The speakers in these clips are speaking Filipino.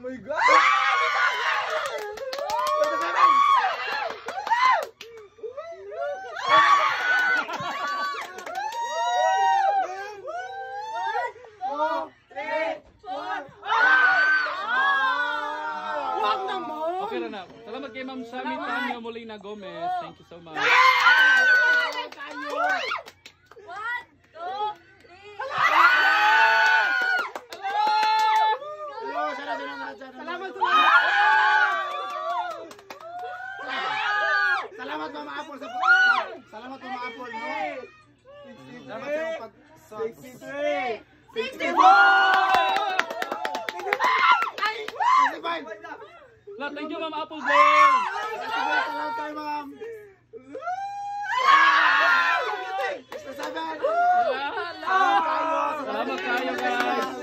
my God! Okay na. Salamat kay Ma'am Sammy Tanya Molina Gomez. Thank you so much. 1, 2, 3. Salamat Mama Apple sa salamat Mama Apple no. Salamat sa pag 63. 64. 65. Thank you Ma'am Apple Girl. Salamat tayo Ma'am. 67. Salamat kayo guys.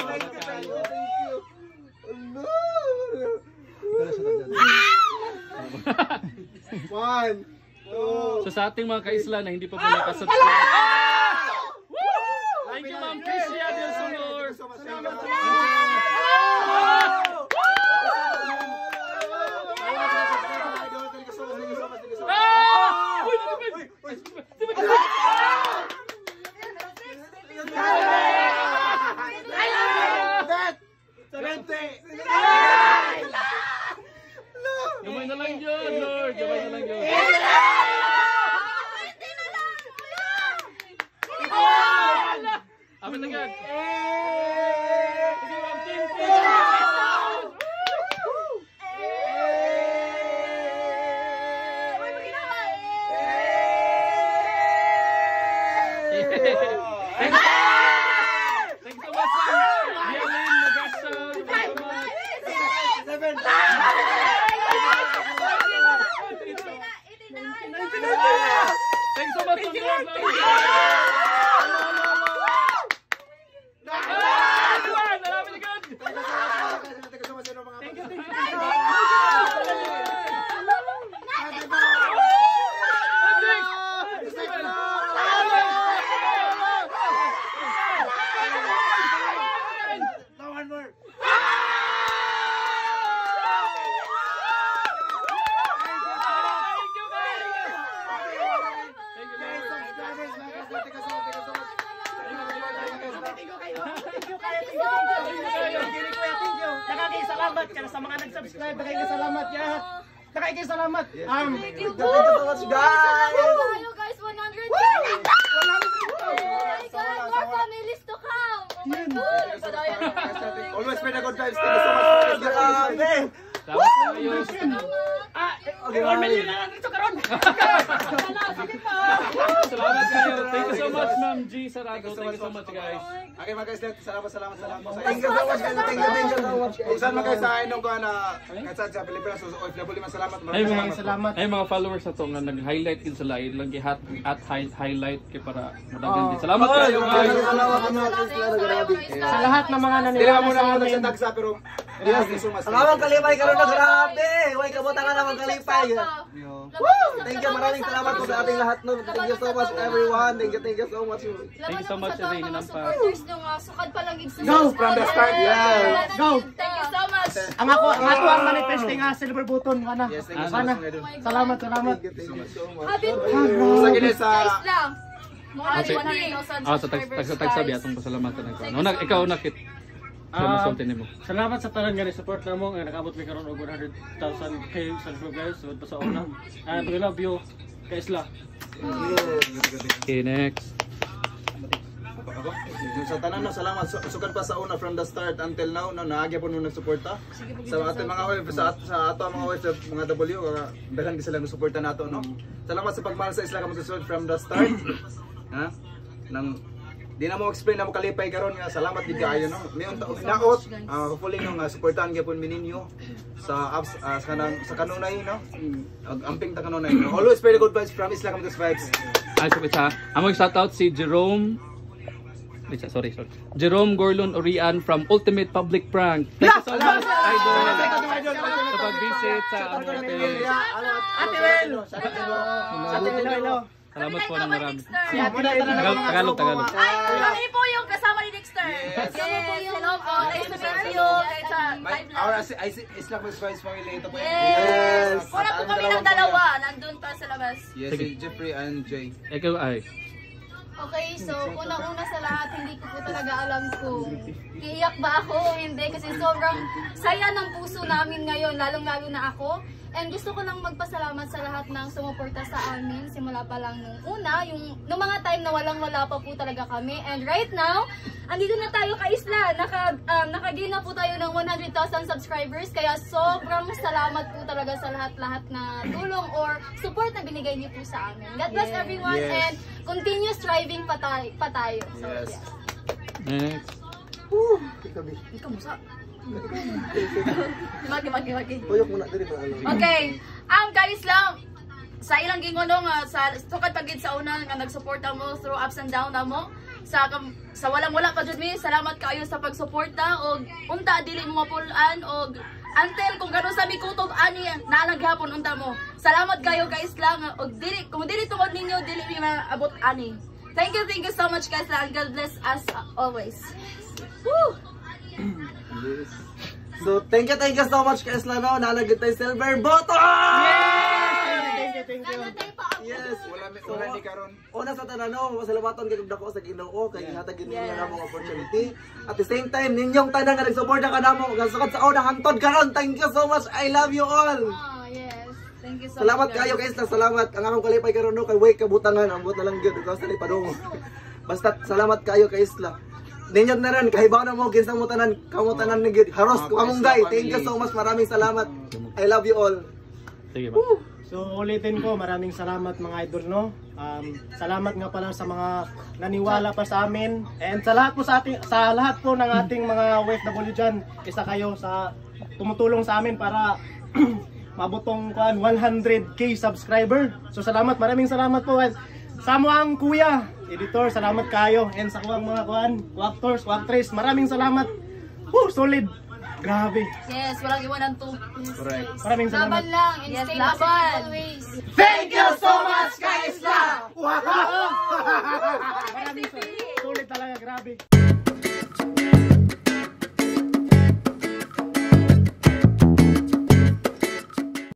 One, two. So sa ating mga kaisla na hindi pa po nakasubscribe. Thank you Ma'am Tricia Del Sonor. Gamay na lang yun, Lord. Gamay na lang yun. Amin na agad. Sige, Ma'am Tim. Thank you so much, Ma'am. Yelin Magasa. Thanks so much, Salamat ka sa mga nag-subscribe. Salamat ya. Salamat. Thank you so much guys. Guys, 100K. More families to come. Oh my God. Always spread the good vibes. Thank you so much. Salamat kayo. Thank you so much, Ma'am G Sarado. Thank you so much, guys. Okay, mga guys, salamat. Thank you so much. Thank you so much. Kung saan mga guys sa inom ko na katsad sa Pilipinas, so OFW man salamat. Salamat. Ay mga followers na to nga nag-highlight kin sa live lang at highlight kay para madagan din. Salamat kayo, guys. Sa lahat ng mga Dili naniwala mo sa na amin. sa tagsa pero yes, so much. Salamat kalipay karon na grabe. Way kabota ka naman kalipay. Thank you, maraming salamat po sa ating lahat no. Thank you so much everyone. Thank you so much. Thank you so much, Irene Nampa. Sukad pa lang Go from the start. Yeah. Go. Thank you so much. Ang ako ang manifesting silver button kana. Yes, thank you so much. Salamat. Happy Sa gina sa guys lang. More than 100,000 Ah, subscribers. sa tagsabi atong pasalamatan ko. No, ikaw nakit. Masulti nimo. Salamat sa tanan nga support namo nga nakabot mi karon og 100,000 kay subscribers so pa sa una. We love you. Kaisla. Okay, next. sa tanan no, salamat sukad pa sa una from the start until now no naagya po nung nagsuporta sa ating mga OF sa ato mga OF mga W daghan sila ng suporta nato no. Salamat sa pagmahal sa isla kamo susud from the start. Ha? Nang di na mo explain na mo kalipay karon nga salamat gid kaayo no. Mayon ta naot hopefully no nga suportahan gyapon mi ninyo sa apps sa kanunay no. Amping ta kanunay no. Always very good vibes from Isla Campus Vibes. Ay sa among shout out si Jerome. Sorry. Jerome Gorlon Orian from Ultimate Public Prank. Thank you so much, Idol. Sa pag-visit sa aming Ate Wel. Salamat po ng marami. Tagalog. Ay, kami po yung kasama ni Dexter. Yes. Hello po. Nice to meet you. Kahit sa live lang. Our Islam Spice family. Ito po Yes. Wala po kami ng dalawa. Nandun pa sa labas. Yes, si Jeffrey and Jay. Ikaw ay. Okay, so unang-una sa lahat, hindi ko po talaga alam kung iiyak ba ako o hindi kasi sobrang saya ng puso namin ngayon, lalong-lalo na ako. And gusto ko lang magpasalamat sa lahat ng sumuporta sa amin simula pa lang nung una, nung mga time na walang-wala pa po talaga kami. And right now, andito na tayo ka-isla, nakagain na po tayo ng 100,000 subscribers. Kaya sobrang salamat po talaga sa lahat-lahat na tulong or support na binigay niyo po sa amin. God bless everyone and continue striving pa tayo. So, Yes. Next. Ikaw musa. Magi. Tuyok mo na diri ba ano. Okay. Guys lang, sa ilang gingonong sa tukad pagid sa una nga nagsuporta mo through ups and down na mo. Sa walang-wala pa jud mi, salamat kaayo sa pagsuporta og unta dili mo mapulan og until kung gano sa mi kutob ani naalaghapon unta mo. Salamat kayo guys lang og kung dili tungod ninyo dili mi maabot ani. Thank you so much guys and God bless us always. Woo! Yes. So, thank you so much kay Isla no. Nalagit tayo silver button! Thank you. Yes. Wala ni karon. Una sa tanan no, masalamaton kay dako sa Ginoo kay gihatag ninyo na namong opportunity. At the same time, ninyong tanan nga nagsuporta ka namo gasukad sa una hangtod karon. Thank you so much. I love you all. Oh, yes. Thank you so Salamat much. kayo kay Isla. Salamat. Ang among kalipay karon no kay wake kabutangan ambot na lang gyud ikaw sa lipadong. Basta salamat kayo kay Isla. Ninyot na rin, kahibaw na mo, ginsang mo tanan, kamutanan ni Gid. Haros, kamunggay. Thank you so much, maraming salamat. I love you all. Sige ba? So ulitin ko, maraming salamat mga idol no. Salamat nga pala sa mga naniwala pa sa amin. And sa lahat po sa lahat po ng ating mga OFW dyan, isa kayo sa tumutulong sa amin para mabutong 100k subscriber. So salamat, maraming salamat po. Sa mga kuya, editor, salamat kayo. And sa mga actors, actress, maraming salamat. Solid. Grabe. Yes, walang iwanan to. Correct. Maraming salamat. Laban lang and stay positive always. Thank you so much, guys!